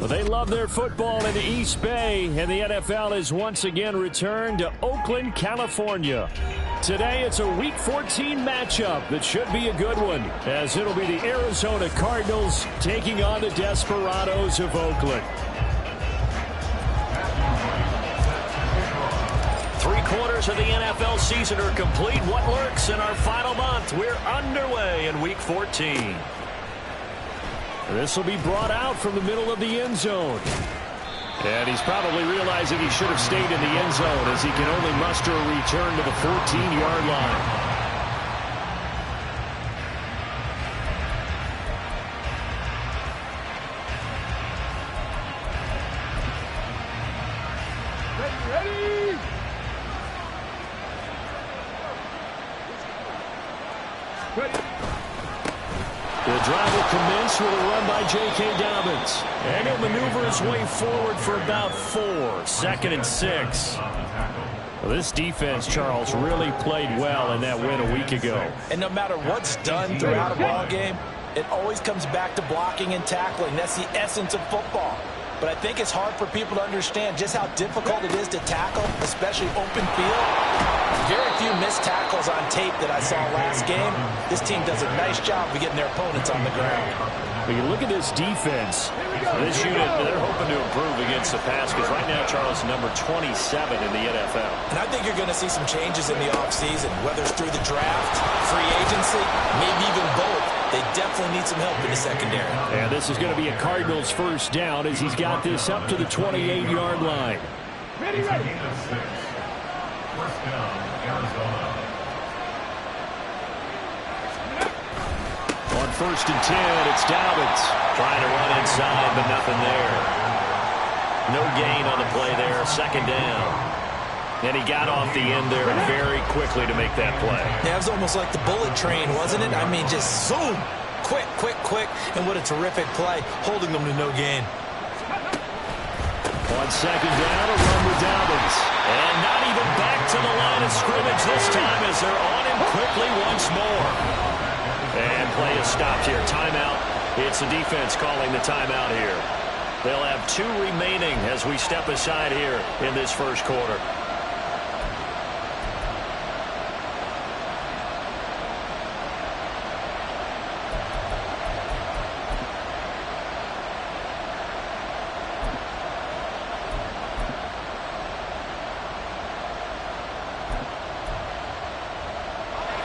Well, they love their football in the East Bay, and the NFL is once again returned to Oakland, California. Today, it's a Week 14 matchup that should be a good one, as it'll be the Arizona Cardinals taking on the Desperados of Oakland. 3/4 of the NFL season are complete. What lurks in our final month? We're underway in Week 14. This will be brought out from the middle of the end zone. And he's probably realizing he should have stayed in the end zone, as he can only muster a return to the 14-yard line. Ready! The drive will commence with a run by J.K. Dobbins. And he'll maneuver his way forward for about 4. 2nd and 6. Well, this defense, Charles, really played well in that win a week ago. And no matter what's done throughout a ball game, it always comes back to blocking and tackling. That's the essence of football. But I think it's hard for people to understand just how difficult it is to tackle, especially open field. Very few missed tackles on tape that I saw last game. This team does a nice job of getting their opponents on the ground. When you look at this defense, this unit, they're hoping to improve against the pass, because right now, Charles, number 27 in the NFL. And I think you're going to see some changes in the offseason, whether it's through the draft, free agency, maybe even both. They definitely need some help in the secondary. And this is going to be a Cardinals first down, as he's got this up to the 28-yard line. Ready, ready. First down, Arizona. On 1st and 10, it's Dobbins trying to run inside, but nothing there. No gain on the play there. 2nd down. And he got off the end there very quickly to make that play. Yeah, it was almost like the bullet train, wasn't it? I mean, just zoom. Quick, quick, quick. And what a terrific play, holding them to no gain. On 2nd down, a run with Dobbins. And not even back to the line of scrimmage this time, as they're on him quickly once more. And play is stopped here. Timeout. It's the defense calling the timeout here. They'll have 2 remaining as we step aside here in this first quarter.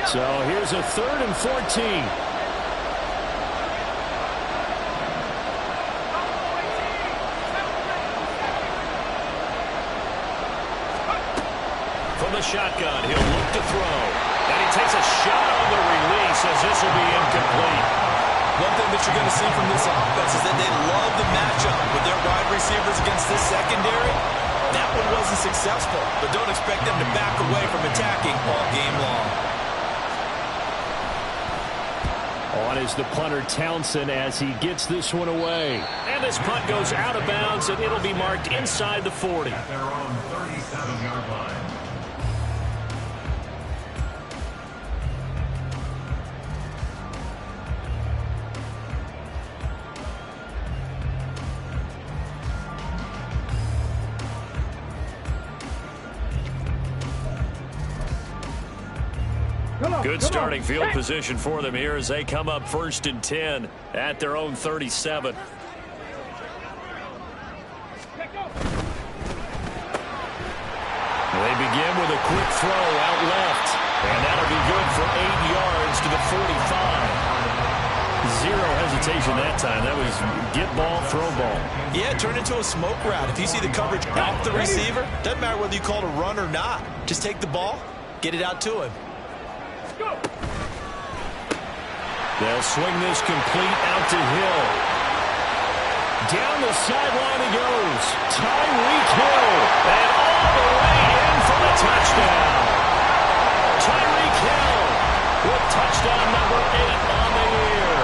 So here's a 3rd and 14. From the shotgun, he'll look to throw. And he takes a shot on the release, as this will be incomplete. One thing that you're going to see from this offense is that they love the matchup with their wide receivers against this secondary. That one wasn't successful, but don't expect them to back away from attacking all game long. On is the punter, Townsend, as he gets this one away. And this punt goes out of bounds, and it'll be marked inside the 40. At their own 37-yard line. Good starting field position for them here as they come up 1st and 10 at their own 37. They begin with a quick throw out left, and that'll be good for 8 yards to the 45. 0 hesitation that time. That was get ball, throw ball. Yeah, it turned into a smoke route. If you see the coverage off the receiver, doesn't matter whether you call it a run or not. Just take the ball, get it out to him. They'll swing this complete out to Hill. Down the sideline he goes. Tyreek Hill. And all the way in for the touchdown. Tyreek Hill with touchdown number 8 on the year.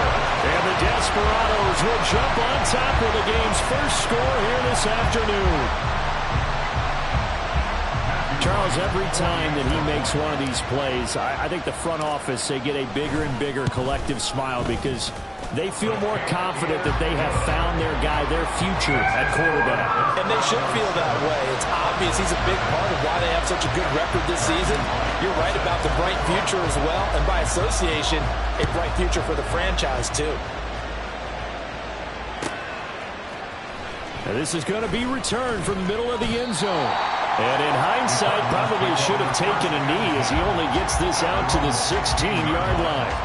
And the Desperados will jump on top with the game's first score here this afternoon. Charles, every time that he makes one of these plays, I think the front office, they get a bigger and bigger collective smile because they feel more confident that they have found their guy, their future at quarterback. And they should feel that way. It's obvious he's a big part of why they have such a good record this season. You're right about the bright future as well, and by association, a bright future for the franchise too. And this is going to be returned from the middle of the end zone. And in hindsight, probably should have taken a knee as he only gets this out to the 16-yard line.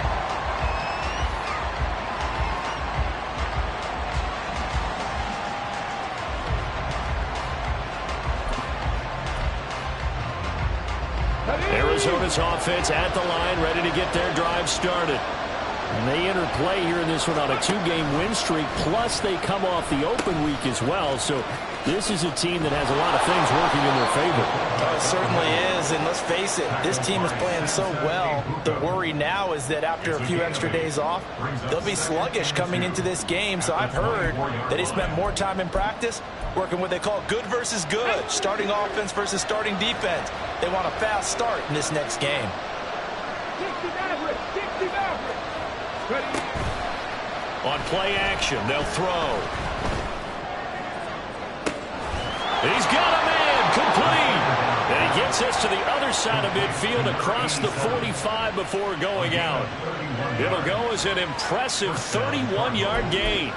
Arizona's offense at the line, ready to get their drive started. And they enter play here in this one on a 2-game win streak, plus they come off the open week as well. So this is a team that has a lot of things working in their favor. Oh, it certainly is, and let's face it, this team is playing so well. The worry now is that after a few extra days off, they'll be sluggish coming into this game. So I've heard that he spent more time in practice working what they call good versus good, starting offense versus starting defense. They want a fast start in this next game. 60 Maverick, 60 Maverick. Ready? On play action, they'll throw. He's got a man, complete. And he gets us to the other side of midfield across the 45 before going out. It'll go as an impressive 31-yard gain.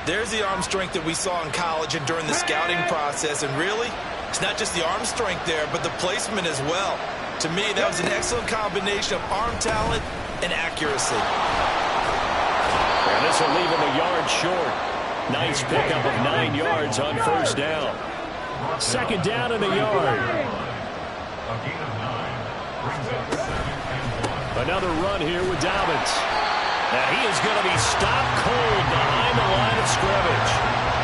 There's the arm strength that we saw in college and during the scouting process. And really, it's not just the arm strength there, but the placement as well. To me, that was an excellent combination of arm talent and accuracy. And this will leave him a yard short. Nice pickup of 9 yards on first down. Second down and a yard. Another run here with Dobbins. Now he is going to be stopped cold behind the line of scrimmage.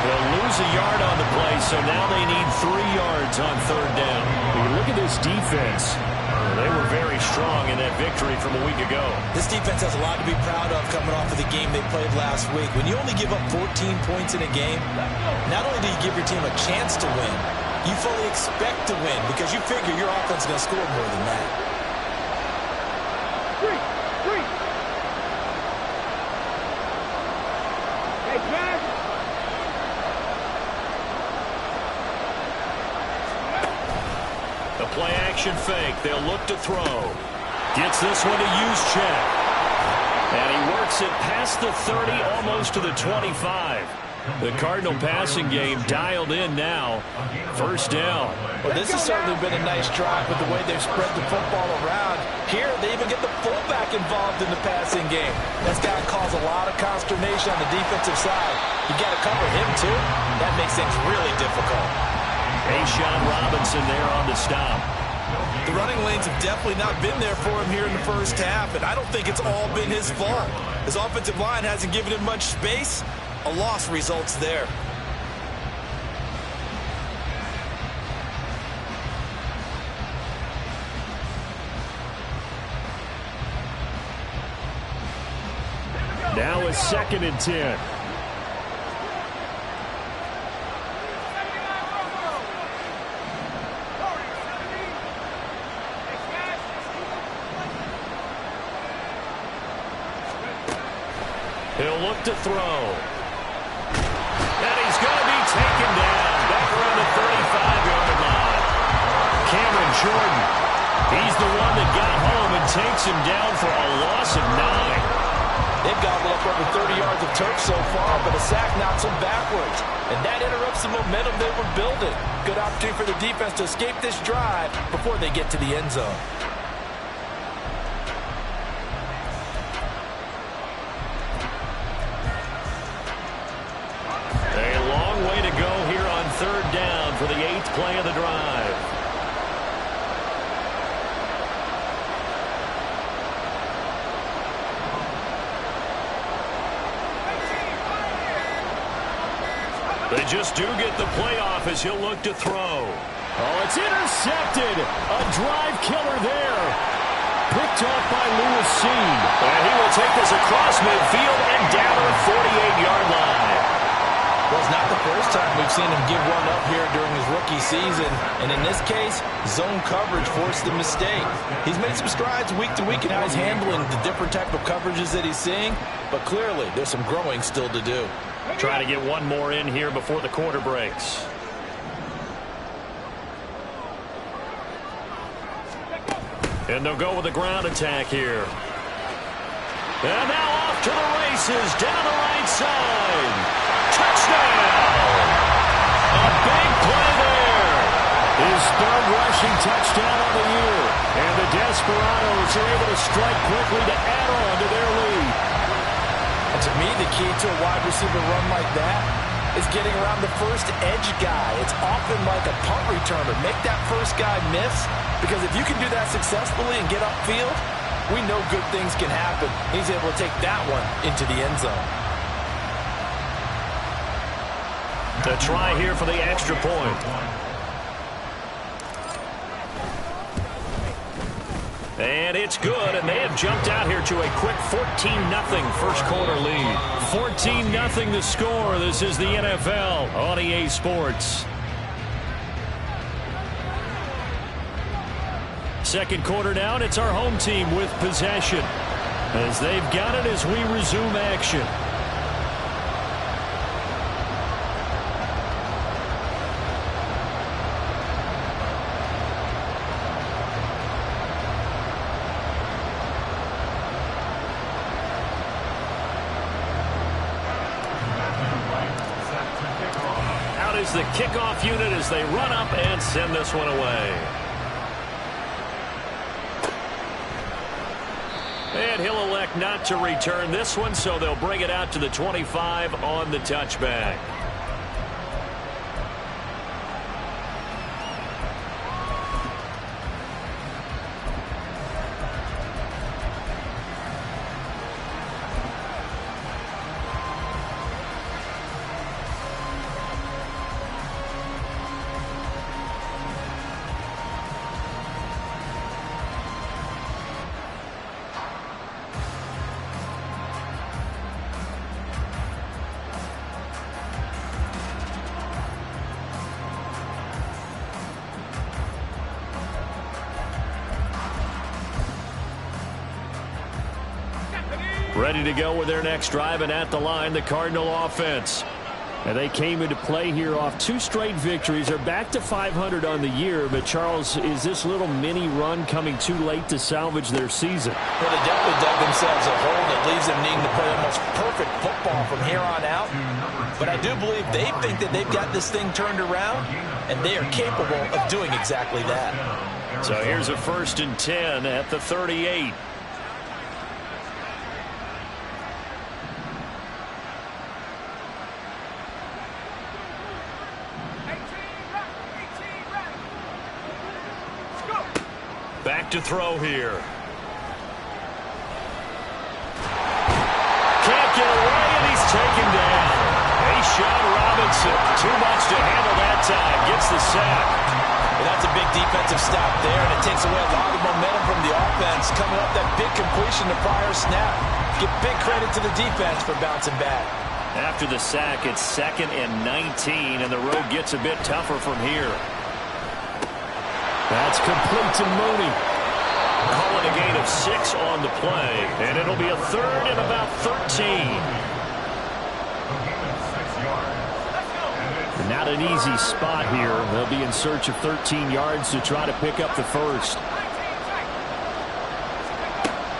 They'll lose a yard on the play, so now they need 3 yards on third down. When you look at this defense, they were very strong in that victory from a week ago. This defense has a lot to be proud of coming off of the game they played last week. When you only give up 14 points in a game, not only do you give your team a chance to win, you fully expect to win because you figure your offense is going to score more than that. Three. Hey, Jack. The play action fake. They'll look to throw. Gets this one to Juszczyk. And he works it past the 30, almost to the 25. The Cardinal passing game dialed in now. First down. Well, this has certainly been a nice drive with the way they've spread the football around. Here, they even get the fullback involved in the passing game. That's got to cause a lot of consternation on the defensive side. You got to cover him, too. That makes things really difficult. Sean Robinson there on the stop. The running lanes have definitely not been there for him here in the first half, and I don't think it's all been his fault. His offensive line hasn't given him much space. A loss results there. Now it's 2nd and 10. He'll look to throw. And he's going to be taken down back around the 35-yard line. Cameron Jordan, he's the one that got home and takes him down for a loss of 9. They've gobbled up over 30 yards of turf so far, but a sack knocks them backwards. And that interrupts the momentum they were building. Good opportunity for the defense to escape this drive before they get to the end zone. Third down for the 8th play of the drive. They just do get the playoff as he'll look to throw. Oh, it's intercepted. A drive killer there. Picked off by Lewis Seen. And he will take this across midfield and down to the 48-yard line. Well, as not the first time we've seen him give one up here during his rookie season. And in this case, zone coverage forced the mistake. He's made some strides week to week in how he's handling the different type of coverages that he's seeing. But clearly, there's some growing still to do. Try to get one more in here before the quarter breaks. And they'll go with a ground attack here. And now off to the races down the right side. Touchdown! A big play there. His third rushing touchdown of the year. And the Desperados are able to strike quickly to add on to their lead. And to me, the key to a wide receiver run like that is getting around the first edge guy. It's often like a punt returner. Make that first guy miss, because if you can do that successfully and get upfield, we know good things can happen. He's able to take that one into the end zone. The try here for the extra point. And it's good, and they have jumped out here to a quick 14-0 first quarter lead. 14-0 the score. This is the NFL on EA Sports. Second quarter now, and it's our home team with possession, as they've got it as we resume action. Out is the kickoff unit as they run up and send this one away. And he'll elect not to return this one, so they'll bring it out to the 25 on the touchback. Ready to go with their next drive, and at the line, the Cardinal offense. And they came into play here off 2 straight victories. They're back to 500 on the year. But, Charles, is this little mini run coming too late to salvage their season? Well, they definitely dug themselves a hole that leaves them needing to play almost perfect football from here on out. But I do believe they think that they've got this thing turned around, and they are capable of doing exactly that. So here's a 1st and 10 at the 38. Back to throw here. Can't get away, and he's taken down. Sean Robinson, too much to handle that time. Gets the sack. Well, that's a big defensive stop there, and it takes away a lot of momentum from the offense. Coming up, that big completion to prior snap. Give big credit to the defense for bouncing back. After the sack, it's 2nd and 19, and the road gets a bit tougher from here. That's complete to Mooney. Calling a gain of 6 on the play, and it'll be a 3rd and about 13. Not an easy spot here. They'll be in search of 13 yards to try to pick up the first.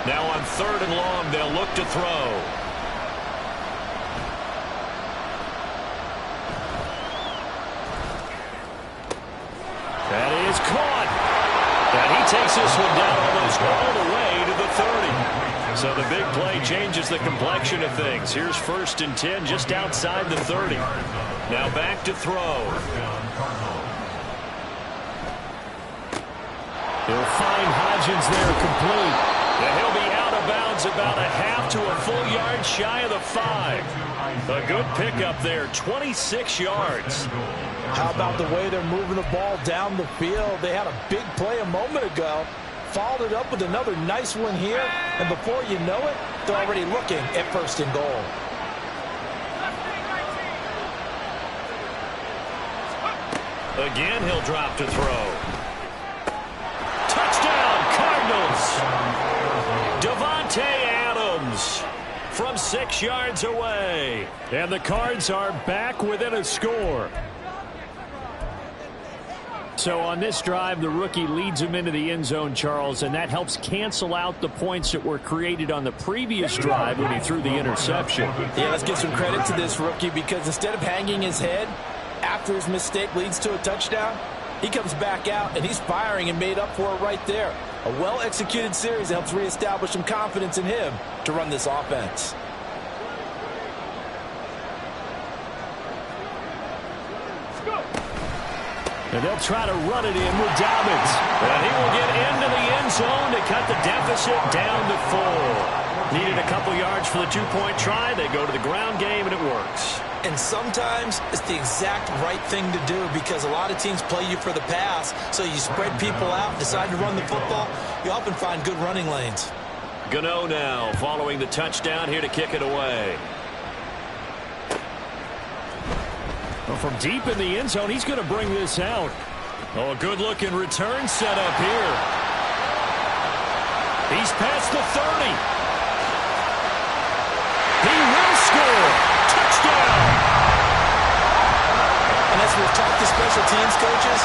Now on 3rd and long, they'll look to throw. That is caught. And he takes this one down almost all the way to the 30. So the big play changes the complexion of things. Here's 1st and 10 just outside the 30. Now back to throw. He'll find Hodgins there complete. And he'll be out of bounds about a half to a full yard shy of the 5. A good pickup there, 26 yards. How about the way they're moving the ball down the field? They had a big play a moment ago. Followed it up with another nice one here. And before you know it, they're already looking at 1st and goal. Again, he'll drop to throw. Touchdown, Cardinals. Davante Adams from 6 yards away. And the Cards are back within a score. So on this drive, the rookie leads him into the end zone, Charles, and that helps cancel out the points that were created on the previous drive when he threw the interception. Yeah, let's give some credit to this rookie because instead of hanging his head after his mistake leads to a touchdown, he comes back out and he's firing and made up for it right there. A well-executed series that helps reestablish some confidence in him to run this offense. And they'll try to run it in with Dobbins. And he will get into the end zone to cut the deficit down to 4. Needed a couple yards for the two-point try. They go to the ground game, and it works. And sometimes it's the exact right thing to do because a lot of teams play you for the pass. So you spread people out, decide to run the football. You often find good running lanes. Gano now following the touchdown here to kick it away. Well, from deep in the end zone, he's going to bring this out. Oh, a good-looking return set up here. He's past the 30. He will score. Touchdown. And as we've talked to special teams coaches,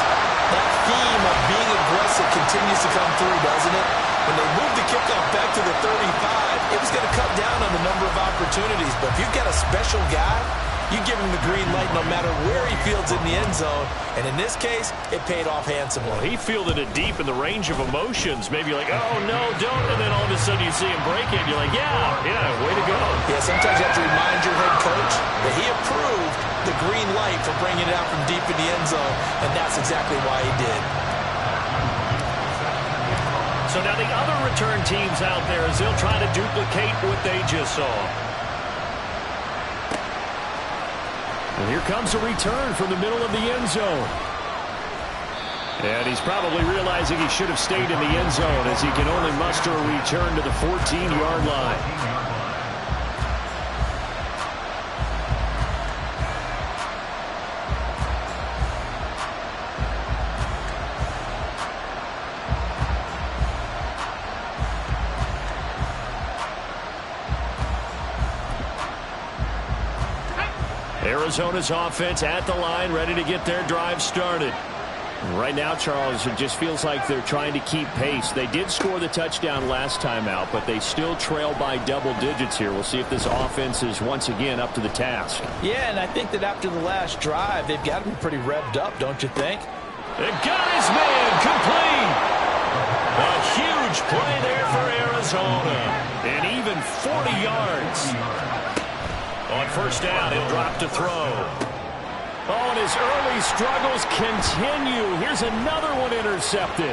that theme of being aggressive continues to come through, doesn't it? When they moved the kickoff back to the 35, it was going to cut down on the number of opportunities. But if you've got a special guy, you give him the green light no matter where he fields in the end zone. And in this case, it paid off handsomely. Well, he fielded it deep in the range of emotions. Maybe you're like, oh, no, don't. And then all of a sudden you see him break it. You're like, yeah, way to go. Yeah, sometimes you have to remind your head coach that he approved the green light for bringing it out from deep in the end zone. And that's exactly why he did. So now the other return teams out there as they'll try to duplicate what they just saw. And here comes a return from the middle of the end zone. And he's probably realizing he should have stayed in the end zone as he can only muster a return to the 14-yard line. Arizona's offense at the line, ready to get their drive started. Right now, Charles, it just feels like they're trying to keep pace. They did score the touchdown last time out, but they still trail by double digits here. We'll see if this offense is once again up to the task. Yeah, and I think that after the last drive, they've got to be pretty revved up, don't you think? It got his man complete. A huge play there for Arizona. And even 40 yards. On first down, he'll drop to throw. Oh, and his early struggles continue. Here's another one intercepted.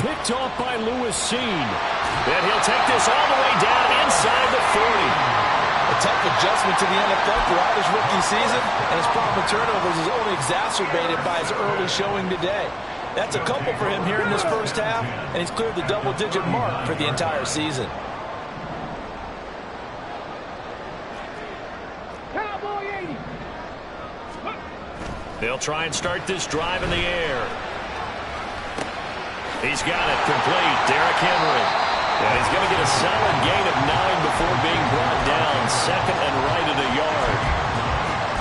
Picked off by Lewis Seen. And he'll take this all the way down inside the 40. A tough adjustment to the NFL throughout his rookie season, and his problem with turnovers is only exacerbated by his early showing today. That's a couple for him here in this first half, and he's cleared the double-digit mark for the entire season. They'll try and start this drive in the air. He's got it complete. Derrick Henry. And he's going to get a solid gain of 9 before being brought down. Second and right at a yard.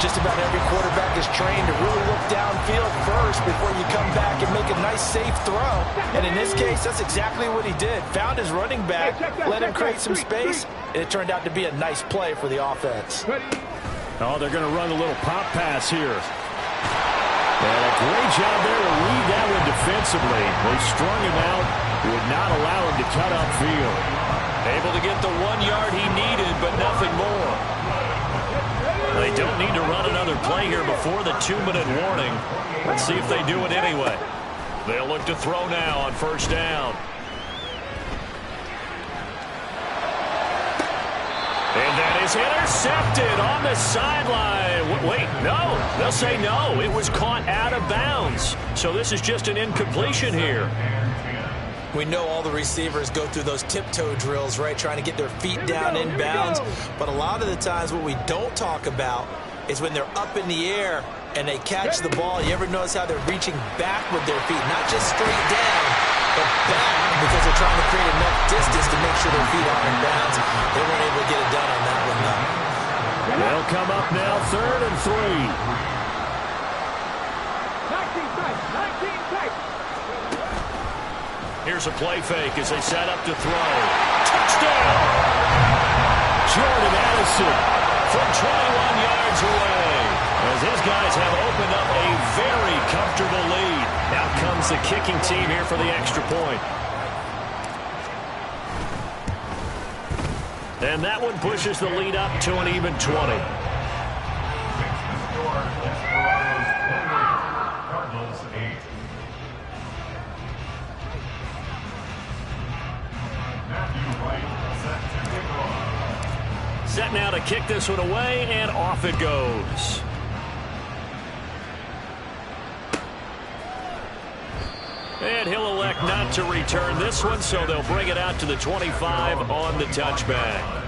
Just about every quarterback is trained to really look downfield first before you come back and make a nice, safe throw. And in this case, that's exactly what he did. Found his running back, let him create some space, and it turned out to be a nice play for the offense. Oh, they're going to run a little pop pass here. And a great job there to read that one defensively. They strung him out, would not allow him to cut upfield. Able to get the 1 yard he needed, but nothing more. They don't need to run another play here before the 2-minute warning. Let's see if they do it anyway. They'll look to throw now on first down. And that is intercepted on the sideline. Wait, no. They'll say no. It was caught out of bounds. So this is just an incompletion here. We know all the receivers go through those tiptoe drills, right, trying to get their feet down inbounds. But a lot of the times what we don't talk about is when they're up in the air and they catch the ball. You ever notice how they're reaching back with their feet? Not just straight down, but back, because they're trying to create enough distance to make sure their feet aren't in bounds. They weren't able to get it done on that one, though. They'll come up now, 3rd and 3. 19 tight, 19 tight. Here's a play fake as they set up to throw. Touchdown! Jordan Addison from 21 yards away, as his guys have opened up a very comfortable lead. Out comes the kicking team here for the extra point. And that one pushes the lead up to an even 20. Cardinals 8. Matthew Wright set to kick off. Set now to kick this one away, and off it goes. And he'll elect not to return this one, so they'll bring it out to the 25 on the touchback.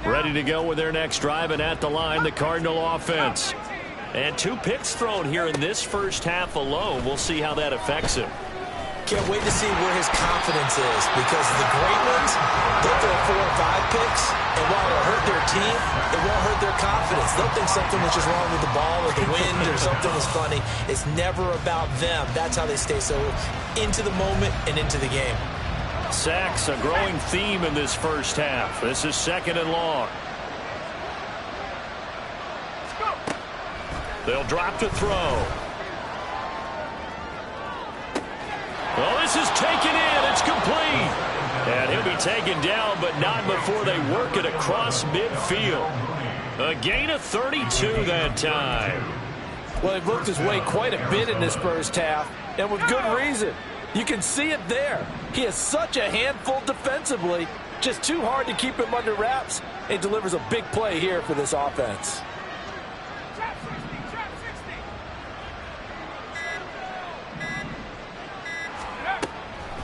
Ready to go with their next drive, and at the line, the Cardinal offense. And 2 picks thrown here in this first half alone. We'll see how that affects him. Can't wait to see where his confidence is, because the great ones, they'll throw 4 or 5 picks, and while it'll hurt their team, it won't hurt their confidence. They'll think something was just wrong with the ball or the wind or something was funny. It's never about them. That's how they stay so into the moment and into the game. Sacks, a growing theme in this first half. This is 2nd and long. They'll drop to throw. Well, this is taken in. It's complete. And he'll be taken down, but not before they work it across midfield. A gain of 32 that time. Well, he worked his way quite a bit in this first half, and with good reason. You can see it there. He is such a handful defensively. Just too hard to keep him under wraps. He delivers a big play here for this offense.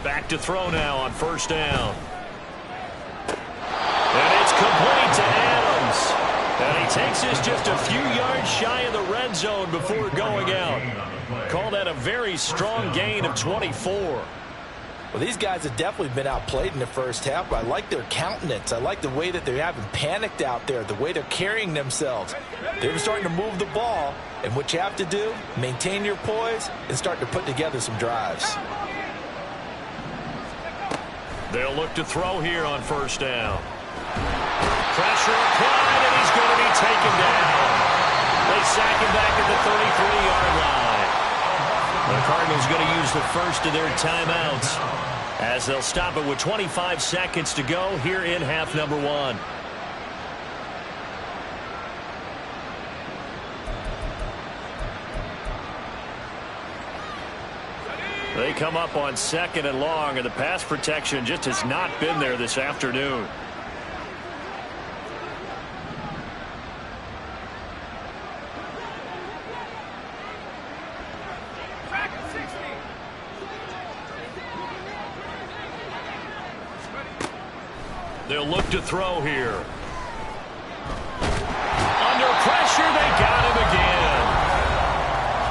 Back to throw now on 1st down. And it's complete to Adams. And he takes this just a few yards shy of the red zone before going out. Call that a very strong gain of 24. Well, these guys have definitely been outplayed in the first half, but I like their countenance. I like the way that they haven't panicked out there, the way they're carrying themselves. They're starting to move the ball, and what you have to do, maintain your poise and start to put together some drives. They'll look to throw here on 1st down. Pressure applied, and he's going to be taken down. They sack him back at the 33-yard line. The Cardinals going to use the first of their timeouts as they'll stop it with 25 seconds to go here in half number 1. They come up on 2nd and long, and the pass protection just has not been there this afternoon. They'll look to throw here. Under pressure, they got him again.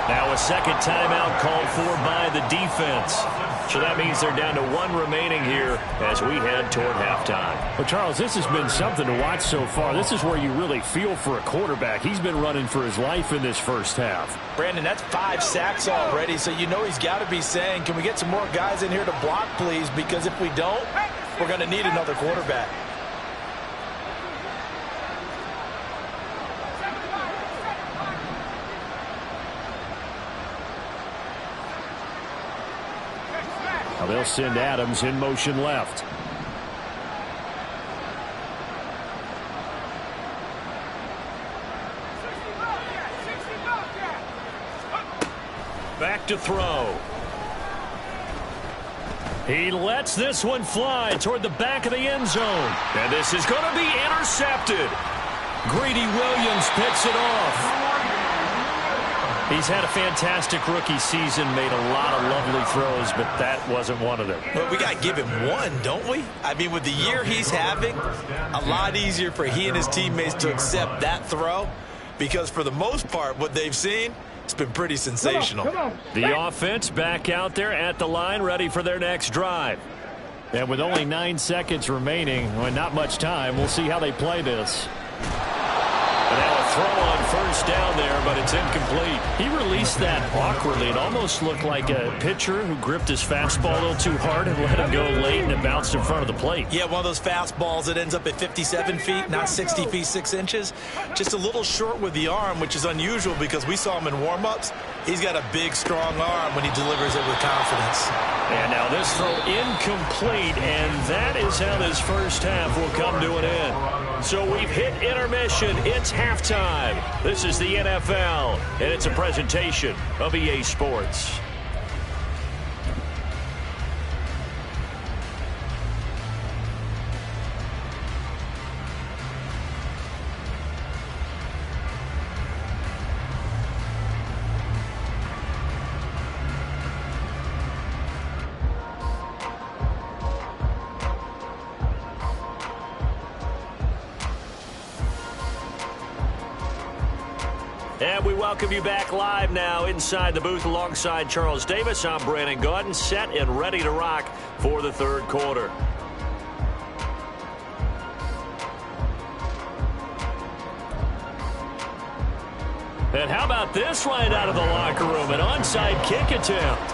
Now a second timeout called for by the defense. So that means they're down to 1 remaining here as we head toward halftime. Well, Charles, this has been something to watch so far. This is where you really feel for a quarterback. He's been running for his life in this first half. Brandon, that's 5 sacks already, so you know he's got to be saying, can we get some more guys in here to block, please? Because if we don't, we're going to need another quarterback. Now they'll send Adams in motion left. Back to throw. He lets this one fly toward the back of the end zone. And this is going to be intercepted. Greedy Williams picks it off. He's had a fantastic rookie season, made a lot of lovely throws, but that wasn't one of them. Well, we got to give him one, don't we? I mean, with the year he's having, a lot easier for he and his teammates to accept that throw because for the most part, what they've seen, it's been pretty sensational. Come on. The offense back out there at the line, ready for their next drive. And with only 9 seconds remaining, well, not much time, we'll see how they play this. And now a throw on first down there, but it's incomplete. He released that awkwardly. It almost looked like a pitcher who gripped his fastball a little too hard and let him go late, and it bounced in front of the plate. Yeah, one of those fastballs that ends up at 57 feet, not 60 feet 6 inches. Just a little short with the arm, which is unusual because we saw him in warm-ups. He's got a big, strong arm when he delivers it with confidence. And now this throw incomplete, and that is how this first half will come to an end. So we've hit intermission. It's halftime. This is the NFL, and it's a presentation of EA Sports. And we welcome you back live now inside the booth alongside Charles Davis. I'm Brandon Gaudin, set and ready to rock for the third quarter. And how about this right out of the locker room? An onside kick attempt.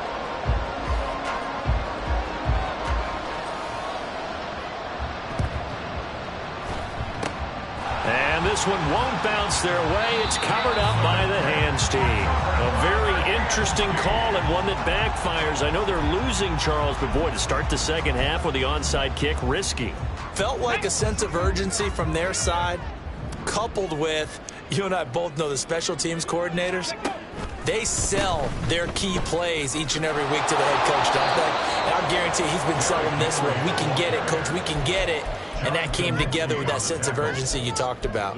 And this one won't bounce their way. It's covered up by the hands team. A very interesting call and one that backfires. I know they're losing, Charles, but boy, to start the second half with the onside kick, risky. Felt like a sense of urgency from their side, coupled with, you and I both know the special teams coordinators, they sell their key plays each and every week to the head coach, don't they? And I guarantee he's been selling this one. We can get it, coach, we can get it. And that came together with that sense of urgency you talked about.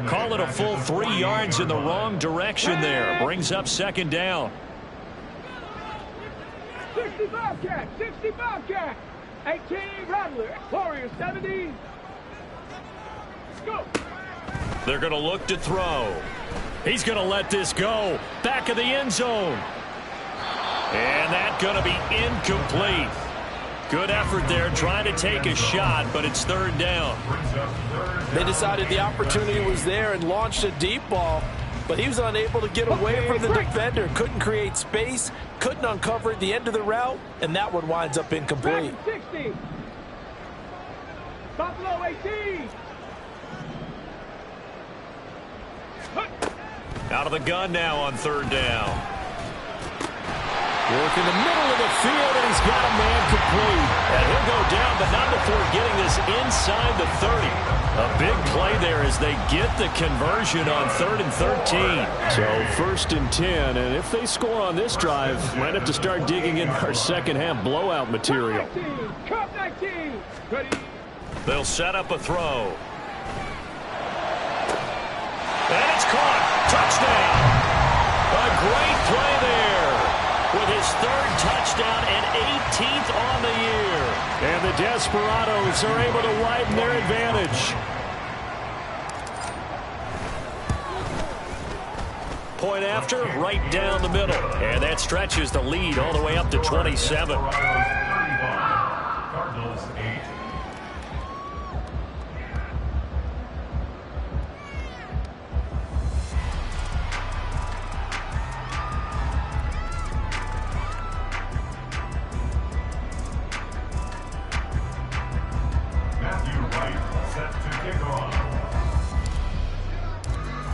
Call it a full 3 yards in the wrong direction there. Brings up second down. 60 Bobcat, 60 Bobcat, 18 Rattler, Warriors 70. Go. They're going to look to throw. He's going to let this go. Back of the end zone. And that's going to be incomplete. Good effort there, trying to take a shot, but it's third down. They decided the opportunity was there and launched a deep ball, but he was unable to get away from the defender. Couldn't create space, couldn't uncover the end of the route, and that one winds up incomplete. 60. Buffalo 18. Out of the gun now on third down. Work in the middle of the field, and he's got a man complete. And he'll go down, but not before getting this inside the 30. A big play there as they get the conversion on 3rd and 13. So 1st and 10, and if they score on this drive, might have to start digging in our second half blowout material. Cup 19. Ready. They'll set up a throw. And it's caught. Touchdown. A great play there. With his 3rd touchdown and 18th on the year. And the Desperados are able to widen their advantage. Point after, right down the middle. And that stretches the lead all the way up to 27. Cardinals 8.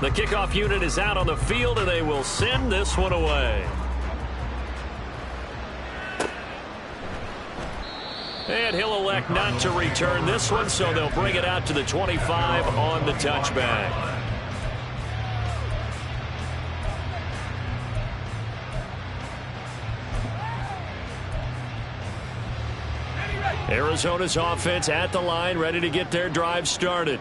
The kickoff unit is out on the field, and they will send this one away. And he'll elect not to return this one, so they'll bring it out to the 25 on the touchback. Arizona's offense at the line, ready to get their drive started.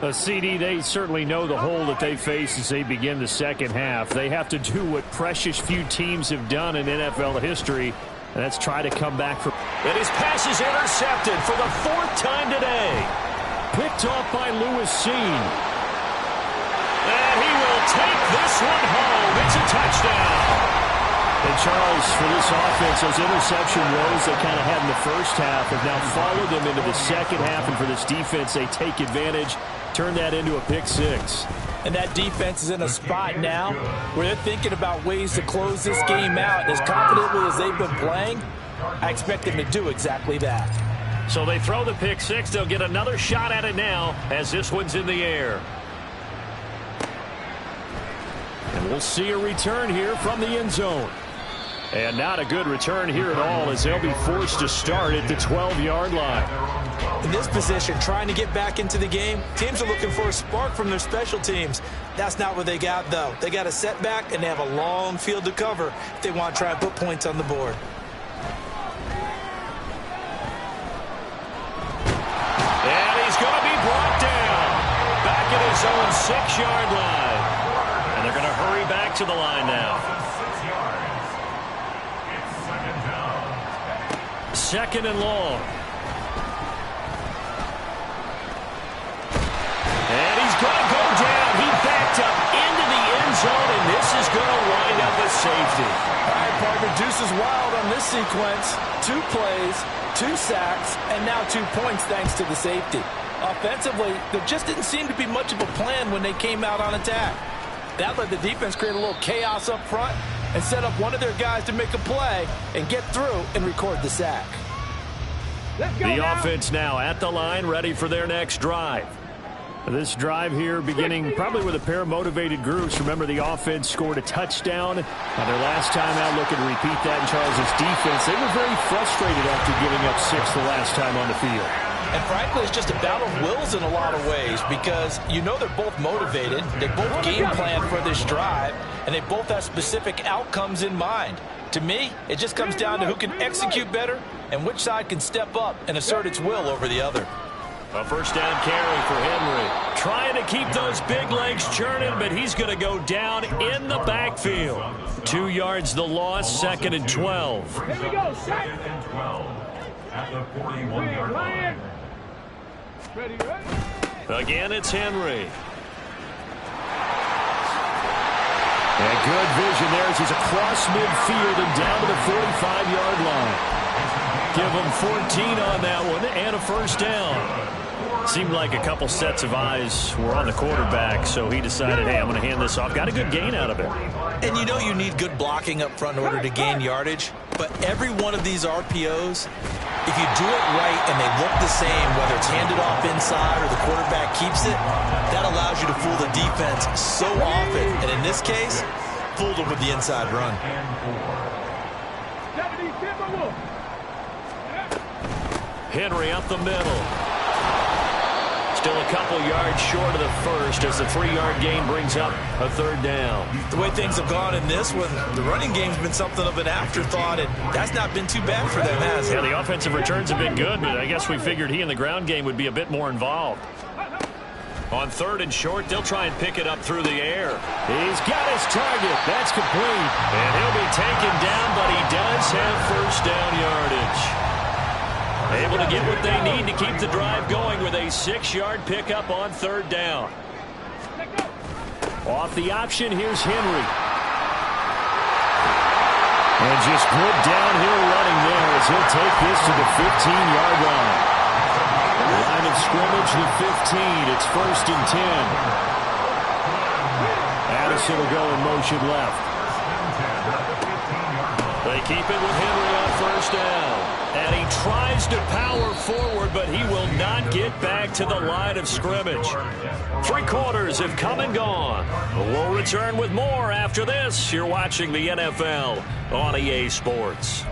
CD, they certainly know the hole that they face as they begin the second half. They have to do what precious few teams have done in NFL history, and that's try to come back from. And his pass is intercepted for the 4th time today. Picked off by Lewis Seen. And he will take this one home. It's a touchdown. And Charles, for this offense, those interception woes they kind of had in the first half have now followed them into the second half. And for this defense, they take advantage, turn that into a pick six. And that defense is in a spot now where they're thinking about ways to close this game out. And as confidently as they've been playing, I expect them to do exactly that. So they throw the pick six. They'll get another shot at it now as this one's in the air. And we'll see a return here from the end zone. And not a good return here at all as they'll be forced to start at the 12-yard line. In this position, trying to get back into the game, teams are looking for a spark from their special teams. That's not what they got, though. They got a setback, and they have a long field to cover if they want to try and put points on the board. And he's going to be brought down back at his own 6-yard line. And they're going to hurry back to the line now. 2nd and long. And he's going to go down. He backed up into the end zone, and this is going to wind up a safety. All right, partner, deuce is wild on this sequence. 2 plays, 2 sacks, and now 2 points thanks to the safety. Offensively, there just didn't seem to be much of a plan when they came out on attack. That let the defense create a little chaos up front and set up one of their guys to make a play and get through and record the sack. The offense now at the line, ready for their next drive. This drive here beginning probably with a pair of motivated groups. Remember, the offense scored a touchdown on their last time out, looking to repeat that in Charles' defense. They were very frustrated after giving up 6 the last time on the field. And frankly, it's just a battle of wills in a lot of ways because you know they're both motivated, they both game plan for this drive, and they both have specific outcomes in mind. To me, it just comes down to who can execute better and which side can step up and assert its will over the other. A first down carry for Henry. Trying to keep those big legs churning, but he's going to go down in the backfield. 2 yards the loss, 2nd and 12. Here we go, set. 2nd and 12 at the 41-yard line. Ready, ready. Again, it's Henry. And good vision there as he's across midfield and down to the 45-yard line. Give him 14 on that one and a first down. Seemed like a couple sets of eyes were on the quarterback, so he decided, hey, I'm going to hand this off. Got a good gain out of it. And you know you need good blocking up front in order to gain yardage, but every one of these RPOs, if you do it right and they look the same, whether it's handed off inside or the quarterback keeps it, that allows you to fool the defense so often. And in this case, fooled them with the inside run. Henry up the middle. Still a couple yards short of the first as the 3-yard gain brings up a 3rd down. The way things have gone in this one, the running game's been something of an afterthought, and that's not been too bad for them, has it? Yeah, the offensive returns have been good, but I guess we figured he in the ground game would be a bit more involved. On 3rd and short, they'll try and pick it up through the air. He's got his target. That's complete. And he'll be taken down, but he does have first down yardage. Able to get what they need to keep the drive going with a 6-yard pickup on 3rd down. Off the option, here's Henry. And just good downhill running there as he'll take this to the 15-yard line. Line of scrimmage, the 15. It's 1st and 10. Addison will go in motion left. They keep it with Henry on 1st down. And he tries to power forward, but he will not get back to the line of scrimmage. 3 quarters have come and gone. We'll return with more after this. You're watching the NFL on EA Sports.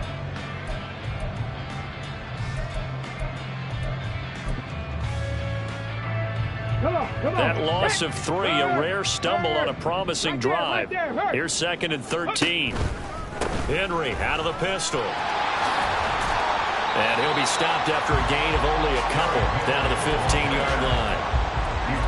Come on. That loss of 3, a rare stumble on a promising drive. Here's 2nd and 13. Henry out of the pistol. And he'll be stopped after a gain of only a couple down to the 15-yard line.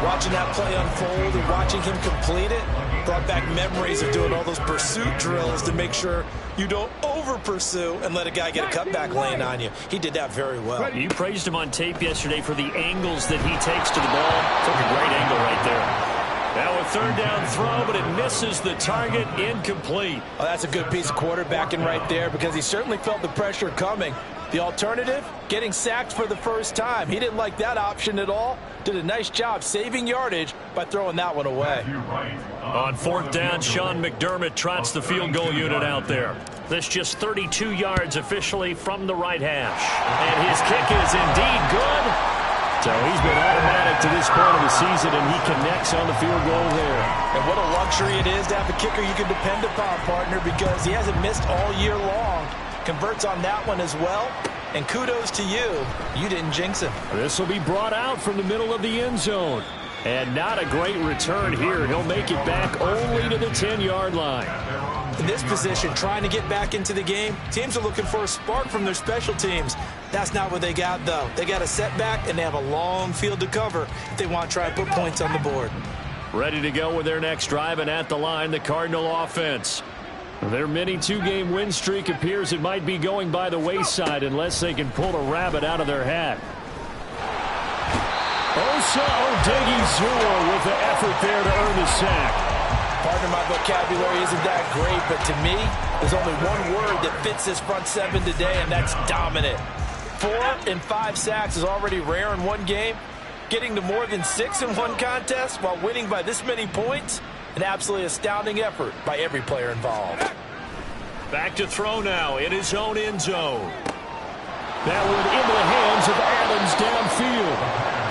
Watching that play unfold and watching him complete it brought back memories of doing all those pursuit drills to make sure you don't over-pursue and let a guy get a cutback lane on you. He did that very well. You praised him on tape yesterday for the angles that he takes to the ball. Took a great angle right there. Now a third down throw, but it misses the target, incomplete. Oh, that's a good piece of quarterbacking right there because he certainly felt the pressure coming. The alternative, getting sacked for the first time. He didn't like that option at all. Did a nice job saving yardage by throwing that one away. On fourth down, Sean McDermott trots the field goal unit out there. This just 32 yards officially from the right hash. And his kick is indeed good. So he's been automatic to this point of the season, and he connects on the field goal there. And what a luxury it is to have a kicker you can depend upon, partner, because he hasn't missed all year long. Converts on that one as well. And kudos to you. You didn't jinx him. This will be brought out from the middle of the end zone. And not a great return here. He'll make it back only to the 10-yard line. In this position, trying to get back into the game, teams are looking for a spark from their special teams. That's not what they got, though. They got a setback, and they have a long field to cover if they want to try and put points on the board. Ready to go with their next drive, and at the line, the Cardinal offense. Their mini two-game win streak appears it might be going by the wayside unless they can pull a rabbit out of their hat. Osa Odighizuwa with the effort there to earn the sack. Partner, my vocabulary isn't that great, but to me, there's only one word that fits this front seven today, and that's dominant. 4 and 5 sacks is already rare in one game. Getting to more than 6 in one contest while winning by this many points, an absolutely astounding effort by every player involved. Back to throw now in his own end zone. That one into the hands of Adams downfield.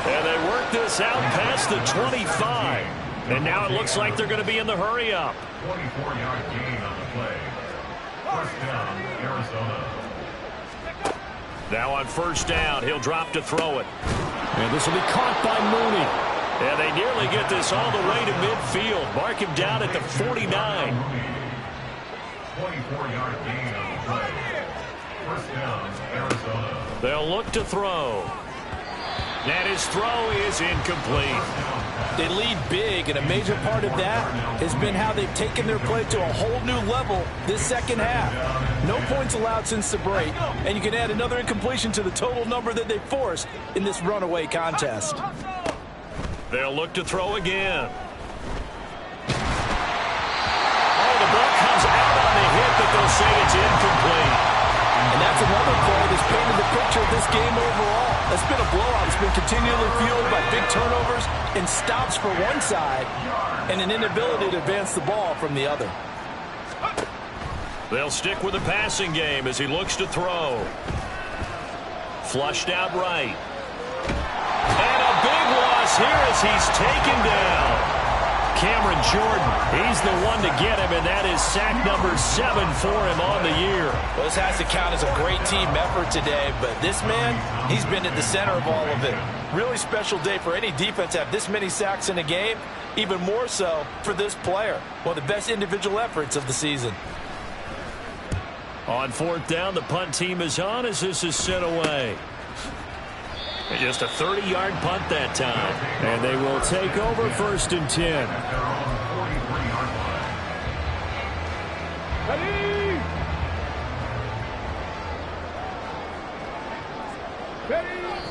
And they work this out past the 25. And now it looks like they're going to be in the hurry-up. 24-yard gain on the play. First down, Arizona. Now on first down, he'll drop to throw it. And this will be caught by Mooney. And they nearly get this all the way to midfield. Mark him down at the 49. 24-yard gain on the play. First down, Arizona. They'll look to throw. And his throw is incomplete. They lead big, and a major part of that has been how they've taken their play to a whole new level this second half. No points allowed since the break, and you can add another incompletion to the total number that they forced in this runaway contest. They'll look to throw again. Oh, the ball comes out on the hit, but they'll say it's incomplete. And that's another play that's painted the picture of this game overall. It's been a blowout. It's been continually fueled by big turnovers and stops for one side and an inability to advance the ball from the other. They'll stick with the passing game as he looks to throw. Flushed out right. And a big loss here as he's taken down. Cameron Jordan, he's the one to get him, and that is sack number 7 for him on the year. Well, this has to count as a great team effort today, but this man, he's been at the center of all of it. Really special day for any defense to have this many sacks in a game, even more so for this player. One of the best individual efforts of the season. On fourth down, the punt team is on as this is sent away. Just a 30-yard punt that time. And they will take over first and 10.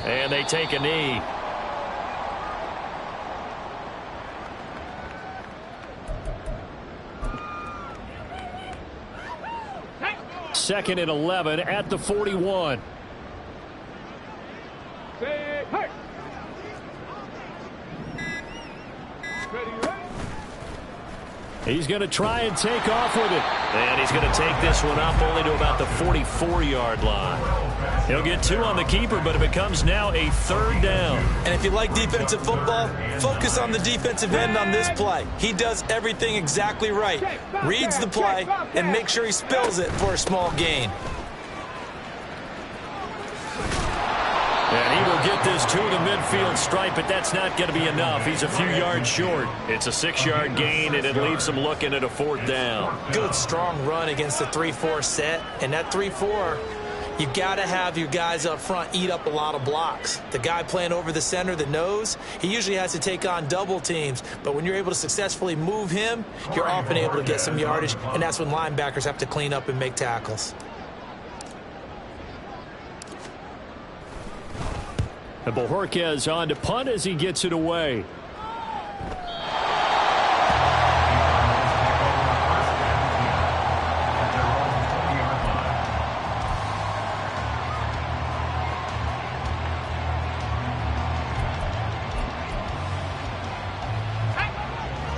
And they take a knee. Second and 11 at the 41. He's going to try and take off with it. And he's going to take this one up only to about the 44-yard line. He'll get 2 on the keeper, but it becomes now a third down. And if you like defensive football, focus on the defensive end on this play. He does everything exactly right. Reads the play and makes sure he spills it for a small gain. And he will get this to the midfield stripe, but that's not going to be enough. He's a few yards short. It's a 6-yard gain, and it leaves him looking at a fourth down. Good, strong run against the 3-4 set. And that 3-4, You've got to have your guys up front eat up a lot of blocks. The guy playing over the center, the nose, he usually has to take on double teams. But when you're able to successfully move him, you're often able to get some yardage, and that's when linebackers have to clean up and make tackles. And Bojorquez on to punt as he gets it away.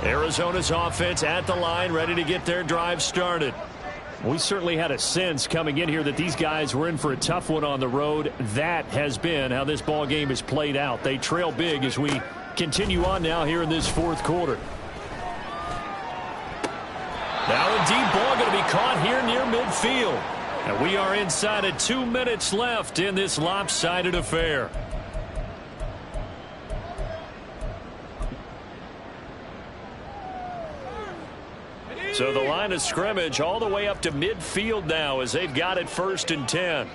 Arizona's offense at the line, ready to get their drive started. We certainly had a sense coming in here that these guys were in for a tough one on the road. That has been how this ball game is played out. They trail big as we continue on now here in this fourth quarter. Now a deep ball going to be caught here near midfield. And we are inside of 2 minutes left in this lopsided affair. So the line of scrimmage all the way up to midfield now as they've got it 1st and 10.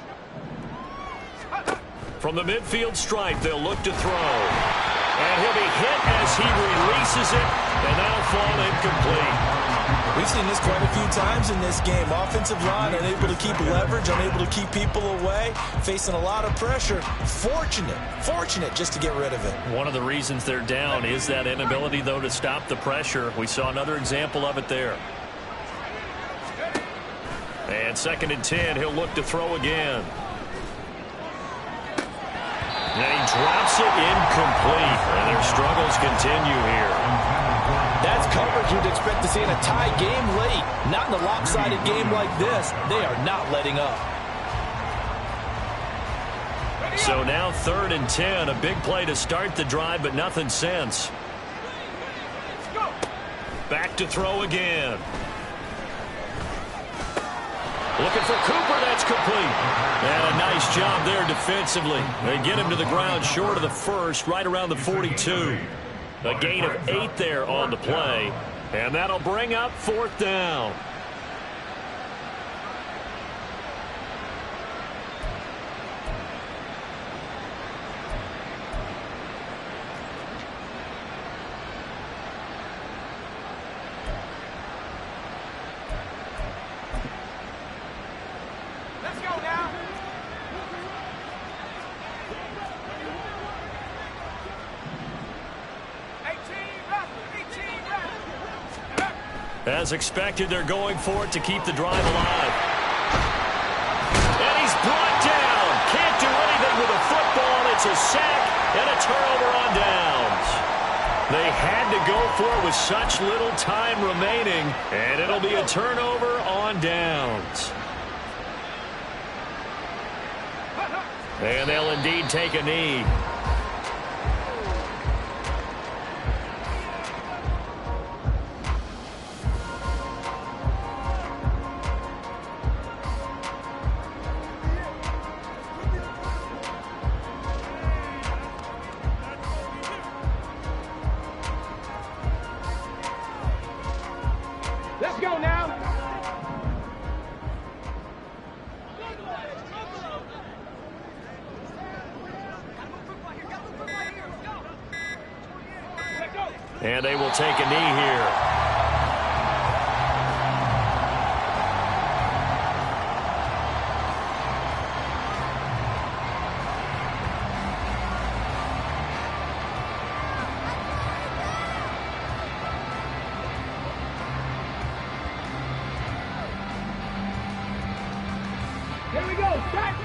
From the midfield stripe, they'll look to throw. And he'll be hit as he releases it, and that'll fall incomplete. We've seen this quite a few times in this game. Offensive line unable to keep leverage, unable to keep people away, facing a lot of pressure. Fortunate just to get rid of it. One of the reasons they're down is that inability, though, to stop the pressure. We saw another example of it there. And 2nd and 10, he'll look to throw again. And he drops it incomplete. And their struggles continue here. That's coverage you'd expect to see in a tie game late. Not in a lopsided game like this. They are not letting up. So now 3rd and 10. A big play to start the drive, but nothing since. Back to throw again. Looking for Cooper. That's complete. And a nice job there defensively. They get him to the ground short of the first, right around the 42. A gain of 8 there on the play. And that'll bring up 4th down. Let's go now. As expected, they're going for it to keep the drive alive. And he's brought down. Can't do anything with a football. It's a sack and a turnover on downs. They had to go for it with such little time remaining, and it'll be a turnover on downs. And they'll indeed take a knee. Let's go now. And they will take a knee here. Here we go. Back.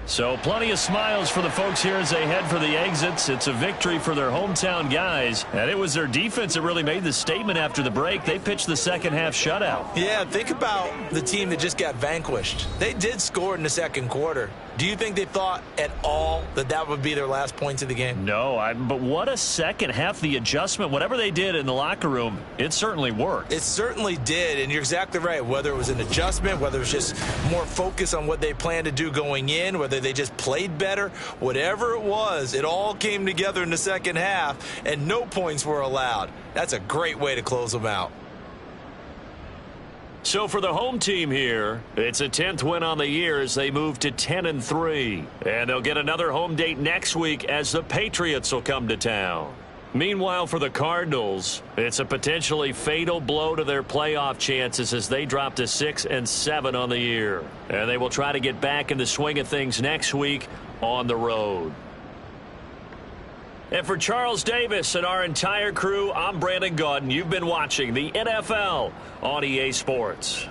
So plenty of smiles for the folks here as they head for the exits. It's a victory for their hometown guys. And it was their defense that really made the statement after the break. They pitched the second half shutout. Yeah, think about the team that just got vanquished. They did score in the second quarter. Do you think they thought at all that that would be their last points of the game? No, but what a second half. The adjustment, whatever they did in the locker room, it certainly worked. It certainly did, and you're exactly right. Whether it was an adjustment, whether it was just more focus on what they planned to do going in, whether they just played better, whatever it was, it all came together in the second half, and no points were allowed. That's a great way to close them out. So for the home team here, it's a 10th win on the year as they move to 10-3. And they'll get another home date next week as the Patriots will come to town. Meanwhile, for the Cardinals, it's a potentially fatal blow to their playoff chances as they drop to 6-7 on the year. And they will try to get back in the swing of things next week on the road. And for Charles Davis and our entire crew, I'm Brandon Gaudin. You've been watching the NFL on EA Sports.